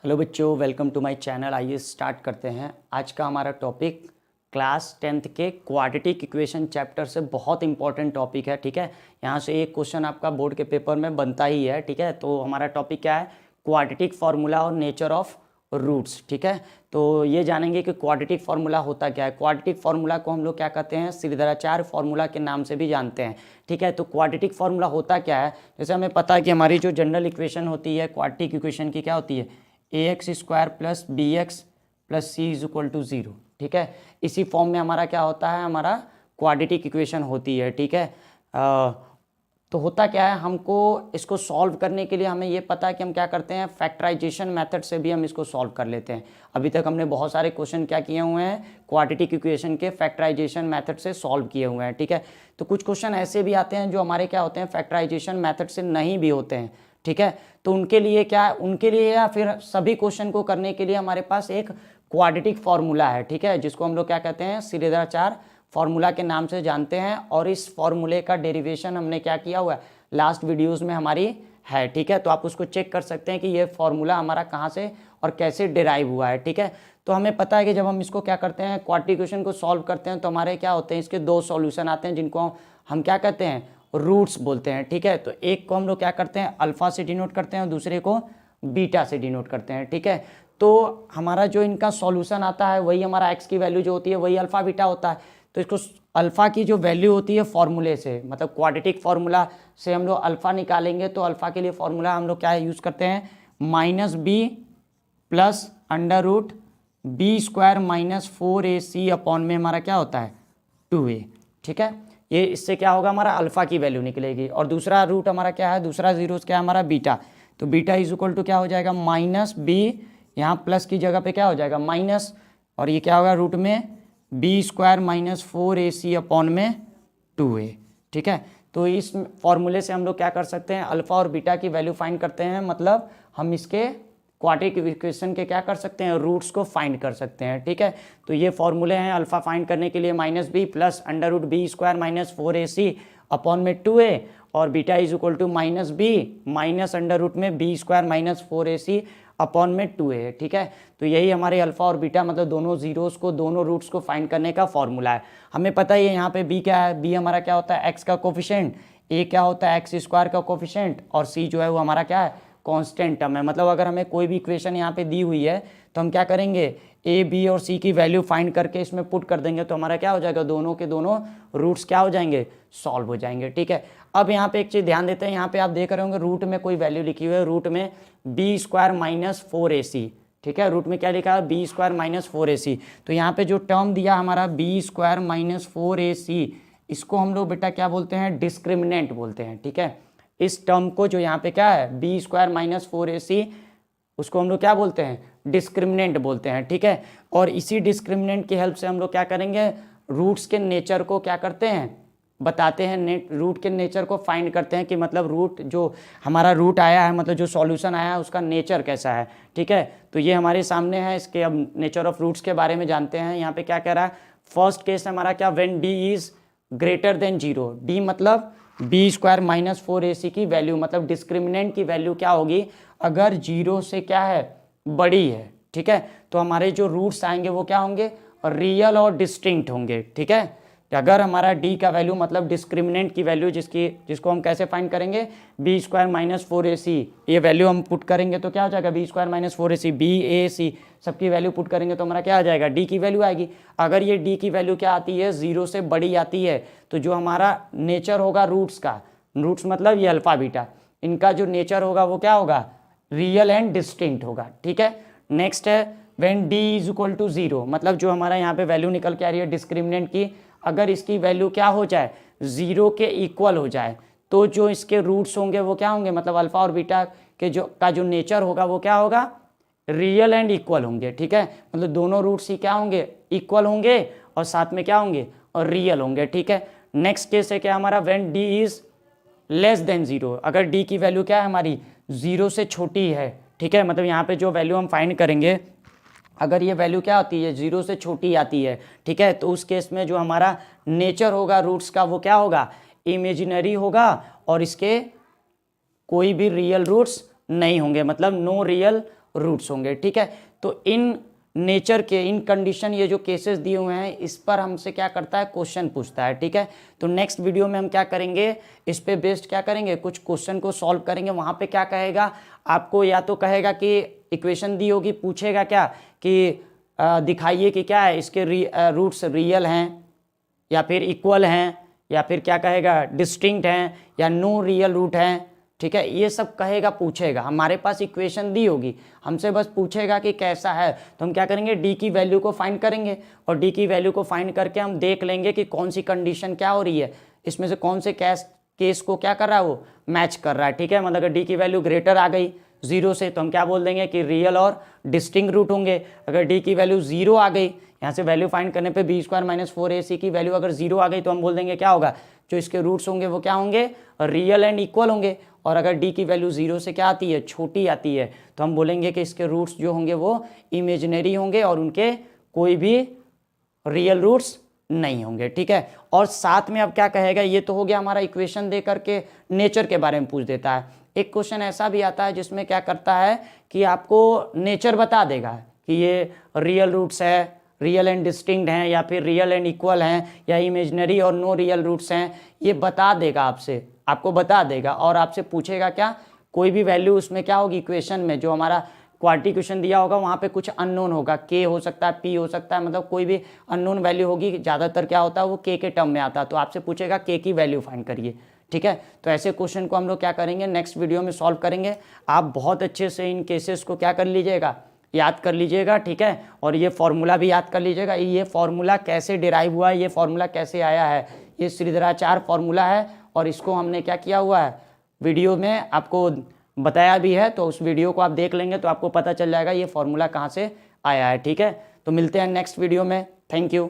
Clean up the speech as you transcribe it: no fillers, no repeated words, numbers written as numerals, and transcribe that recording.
Hello बच्चों, welcome to my channel. आइए start करते हैं। आज का हमारा टॉपिक क्लास 10th के क्वाड्रेटिक इक्वेशन चैप्टर से बहुत इंपॉर्टेंट टॉपिक है। ठीक है, यहाँ से एक क्वेश्चन आपका बोर्ड के पेपर में बनता ही है। ठीक है, तो हमारा टॉपिक क्या है? क्वाड्रेटिक फार्मूला और नेचर ऑफ रूट्स। ठीक है, तो ये जानेंगे कि क्वाड्रेटिक फार्मूला होता क्या है। क्वाड्रेटिक फार्मूला को हम लोग क्या कहते हैं? श्रीधराचार्य फार्मूला के नाम से भी जानते हैं। ठीक है, तो क्वाड्रेटिक फार्मूला होता क्या है? जैसे हमें पता है कि हमारी जो जनरल इक्वेशन होती है क्वाड्रेटिक इक्वेशन की, क्या होती है? ax² plus bx plus c is equal to 0। ठीक है, इसी फॉर्म में हमारा क्या होता है? हमारा क्वाड्रेटिक इक्वेशन होती है। ठीक है, तो होता क्या है, हमको इसको सॉल्व करने के लिए हमें ये पता है कि हम क्या करते हैं, फैक्टराइजेशन मेथड से भी हम इसको सॉल्व कर लेते हैं। अभी तक हमने बहुत सारे क्वेश्चन क्या किए हुए हैं, क्वाड्रेटिक इक्वेशन के फैक्टराइजेशन मेथड से सॉल्व किए हुए हैं। ठीक है, तो कुछ क्वेश्चन ऐसे भी आते हैं जो हमारे क्या होते हैं, फैक्टराइजेशन मेथड से नहीं भी होते हैं। ठीक है, तो उनके लिए क्या, उनके लिए या फिर सभी क्वेश्चन को करने के लिए हमारे पास एक क्वाड्रेटिक फार्मूला है। ठीक है, जिसको हम लोग क्या कहते हैं, श्रीधराचार्य फार्मूला के नाम से जानते हैं। और इस फार्मूले का डेरिवेशन हमने क्या किया हुआ है, लास्ट वीडियोस में हमारी है। ठीक है, तो आप उसको चेक कर सकते हैं कि ये फार्मूला हमारा कहाँ से और कैसे डिराइव हुआ है। ठीक है, तो हमें पता है कि जब हम इसको क्या करते हैं, क्वाड्रेटिक इक्वेशन को सॉल्व करते हैं, तो हमारे क्या होते हैं, इसके दो सॉल्यूशन आते हैं जिनको हम क्या कहते हैं, रूट्स बोलते हैं। ठीक है, तो एक को हम लोग क्या करते हैं, अल्फा से डिनोट करते हैं और दूसरे को बीटा से डिनोट करते हैं। ठीक है, तो हमारा जो इनका सॉल्यूशन आता है वही हमारा एक्स की वैल्यू जो होती है वही अल्फा बीटा होता है। तो इसको अल्फा की जो वैल्यू होती है फॉर्मूले से, मतलब क्वाड्रेटिक फार्मूला से हम लोग अल्फा निकालेंगे, तो अल्फा के लिए फॉर्मूला हम लोग क्या यूज़ करते हैं, -b plus √b² minus 4ac upon में हमारा क्या होता है, 2a। ठीक है, ये इससे क्या होगा, हमारा अल्फा की वैल्यू निकलेगी। और दूसरा रूट हमारा क्या है, दूसरा जीरो क्या है हमारा, बीटा। तो बीटा इज इक्वल टू क्या हो जाएगा, -b, यहाँ प्लस की जगह पे क्या हो जाएगा माइनस, और ये क्या होगा रूट में b² माइनस 4ac अपॉन में 2a। ठीक है, तो इस फॉर्मूले से हम लोग क्या कर सकते हैं, अल्फा और बीटा की वैल्यू फाइंड करते हैं। मतलब हम इसके क्वाड्रेटिक इक्वेशन के क्या कर सकते हैं, रूट्स को फाइंड कर सकते हैं। ठीक है, तो ये फॉर्मूले हैं अल्फा फाइंड करने के लिए, -b plus √b² minus 4ac upon में 2a, और beta is equal to -b minus √b² minus 4ac upon में 2a। ठीक है, तो यही हमारे अल्फा और बीटा, मतलब दोनों जीरोस को, दोनों रूट्स को फाइंड करने का फॉर्मूला है। हमें पता ही है यहाँ पे b क्या है, b हमारा क्या होता है, x का कोफिशिएंट, a क्या होता है x² का कोफिशिएंट, और c जो है वो हमारा क्या है, कांस्टेंट टर्म है। मतलब अगर हमें कोई भी इक्वेशन यहाँ पे दी हुई है तो हम क्या करेंगे, a b और c की वैल्यू फाइंड करके इसमें पुट कर देंगे, तो हमारा क्या हो जाएगा, दोनों के दोनों रूट्स क्या हो जाएंगे, सॉल्व हो जाएंगे। ठीक है, अब यहाँ पे एक चीज़ ध्यान देते हैं, यहाँ पे आप देख रहे होंगे रूट में कोई वैल्यू लिखी हुई है, रूट में b² माइनस 4ac। ठीक है, रूट में क्या लिखा है, b² माइनस 4ac। तो यहाँ पे जो टर्म दिया हमारा b² माइनस 4ac, इसको हम लोग बेटा क्या बोलते हैं, डिस्क्रिमिनेंट बोलते हैं। ठीक है, इस टर्म को जो यहाँ पे क्या है, b² माइनस 4ac, उसको हम लोग क्या बोलते हैं, डिस्क्रिमिनेंट बोलते हैं। ठीक है, और इसी डिस्क्रिमिनेंट की हेल्प से हम लोग क्या करेंगे, रूट्स के नेचर को क्या करते हैं, बताते हैं, रूट के नेचर को फाइंड करते हैं कि मतलब रूट जो हमारा रूट आया है, मतलब जो सॉल्यूशन आया है उसका नेचर कैसा है। ठीक है, तो ये हमारे सामने है, इसके अब नेचर ऑफ रूट्स के बारे में जानते हैं। यहाँ पे क्या कह रहा है, फर्स्ट केस हमारा क्या, when d is greater than 0, d मतलब b² माइनस 4ac की वैल्यू, मतलब डिस्क्रिमिनेंट की वैल्यू क्या होगी, अगर 0 से क्या है, बड़ी है। ठीक है, तो हमारे जो रूट्स आएंगे वो क्या होंगे, रियल और डिस्टिंक्ट होंगे। ठीक है, अगर हमारा d का वैल्यू मतलब डिस्क्रिमिनेंट की वैल्यू जिसको हम कैसे फाइंड करेंगे, b² माइनस 4ac, ये वैल्यू हम पुट करेंगे तो क्या हो जाएगा, b² minus 4ac, b a c सबकी वैल्यू पुट करेंगे तो हमारा क्या आ जाएगा, d की वैल्यू आएगी। अगर ये d की वैल्यू क्या आती है, 0 से बड़ी आती है, तो जो हमारा नेचर होगा रूट्स का, रूट्स मतलब ये अल्फा बीटा, इनका जो नेचर होगा वो क्या होगा, रियल एंड डिस्टिंक्ट होगा। ठीक है, नेक्स्ट है when d is equal to 0, मतलब जो हमारा यहाँ पे वैल्यू निकल के आ रही है डिस्क्रिमिनेंट की, अगर इसकी वैल्यू क्या हो जाए, 0 के इक्वल हो जाए, तो जो इसके रूट्स होंगे वो क्या होंगे, मतलब अल्फा और बीटा के जो नेचर होगा वो क्या होगा, रियल एंड इक्वल होंगे। ठीक है, मतलब दोनों रूट्स ही क्या होंगे, इक्वल होंगे, और साथ में क्या होंगे, और रियल होंगे। ठीक है, नेक्स्ट केस है क्या हमारा, when d is less than 0, अगर d की वैल्यू क्या है हमारी, 0 से छोटी है। ठीक है, मतलब यहाँ पे जो वैल्यू हम फाइंड करेंगे, अगर ये वैल्यू क्या आती है, 0 से छोटी आती है। ठीक है, तो उस केस में जो हमारा नेचर होगा रूट्स का वो क्या होगा, इमेजिनरी होगा, और इसके कोई भी रियल रूट्स नहीं होंगे, मतलब नो रियल रूट्स होंगे। ठीक है, तो इन नेचर के इन कंडीशन ये जो केसेस दिए हुए हैं इस पर हमसे क्या करता है, क्वेश्चन पूछता है। ठीक है, तो नेक्स्ट वीडियो में हम क्या करेंगे, इस पे बेस्ड क्या करेंगे, कुछ क्वेश्चन को सॉल्व करेंगे। वहाँ पे क्या कहेगा आपको, या तो कहेगा कि इक्वेशन दी होगी, पूछेगा क्या कि दिखाइए कि क्या है इसके रूट्स रियल हैं या फिर इक्वल हैं, या फिर क्या कहेगा डिस्टिंक्ट हैं या नो रियल रूट हैं। ठीक है, ये सब कहेगा, पूछेगा। हमारे पास इक्वेशन दी होगी, हमसे बस पूछेगा कि कैसा है, तो हम क्या करेंगे, डी की वैल्यू को फाइंड करेंगे, और डी की वैल्यू को फाइंड करके हम देख लेंगे कि कौन सी कंडीशन क्या हो रही है, इसमें से कौन से केस को क्या कर रहा है, वो मैच कर रहा है। ठीक है, मतलब अगर डी की वैल्यू ग्रेटर आ गई 0 से तो हम क्या बोल देंगे कि रियल और डिस्टिंक्ट रूट होंगे। अगर डी की वैल्यू 0 आ गई, यहाँ से वैल्यू फाइंड करने पे बी स्क्वायर माइनस 4ac की वैल्यू अगर 0 आ गई तो हम बोल देंगे क्या होगा, जो इसके रूट्स होंगे वो क्या होंगे, रियल एंड इक्वल होंगे। और अगर डी की वैल्यू 0 से क्या आती है, छोटी आती है, तो हम बोलेंगे कि इसके रूट्स जो होंगे वो इमेजिनरी होंगे और उनके कोई भी रियल रूट्स नहीं होंगे। ठीक है, और साथ में अब क्या कहेगा, ये तो हो गया हमारा इक्वेशन दे करके नेचर के बारे में पूछ देता है। एक क्वेश्चन ऐसा भी आता है जिसमें क्या करता है कि आपको नेचर बता देगा कि ये रियल रूट्स है, रियल एंड डिस्टिंक्ट हैं, या फिर रियल एंड इक्वल हैं, या इमेजिनरी और नो रियल रूट्स हैं, ये बता देगा आपको बता देगा। और आपसे पूछेगा क्या, कोई भी वैल्यू उसमें क्या होगी, इक्वेशन में जो हमारा क्वाड्रेटिक इक्वेशन दिया होगा वहाँ पे कुछ अननोन होगा, के हो सकता है, पी हो सकता है, मतलब कोई भी अननोन वैल्यू होगी। ज़्यादातर क्या होता है वो के टर्म में आता है, तो आपसे पूछेगा के की वैल्यू फाइंड करिए। ठीक है, तो ऐसे क्वेश्चन को हम लोग क्या करेंगे, नेक्स्ट वीडियो में सॉल्व करेंगे। आप बहुत अच्छे से इन केसेस को क्या कर लीजिएगा, याद कर लीजिएगा। ठीक है, और ये फॉर्मूला भी याद कर लीजिएगा, ये फॉर्मूला कैसे डिराइव हुआ है, ये फॉर्मूला कैसे आया है, ये श्रीधराचार्य फॉर्मूला है, और इसको हमने क्या किया हुआ है, वीडियो में आपको बताया भी है। तो उस वीडियो को आप देख लेंगे तो आपको पता चल जाएगा ये फॉर्मूला कहाँ से आया है। ठीक है, तो मिलते हैं नेक्स्ट वीडियो में। Thank you.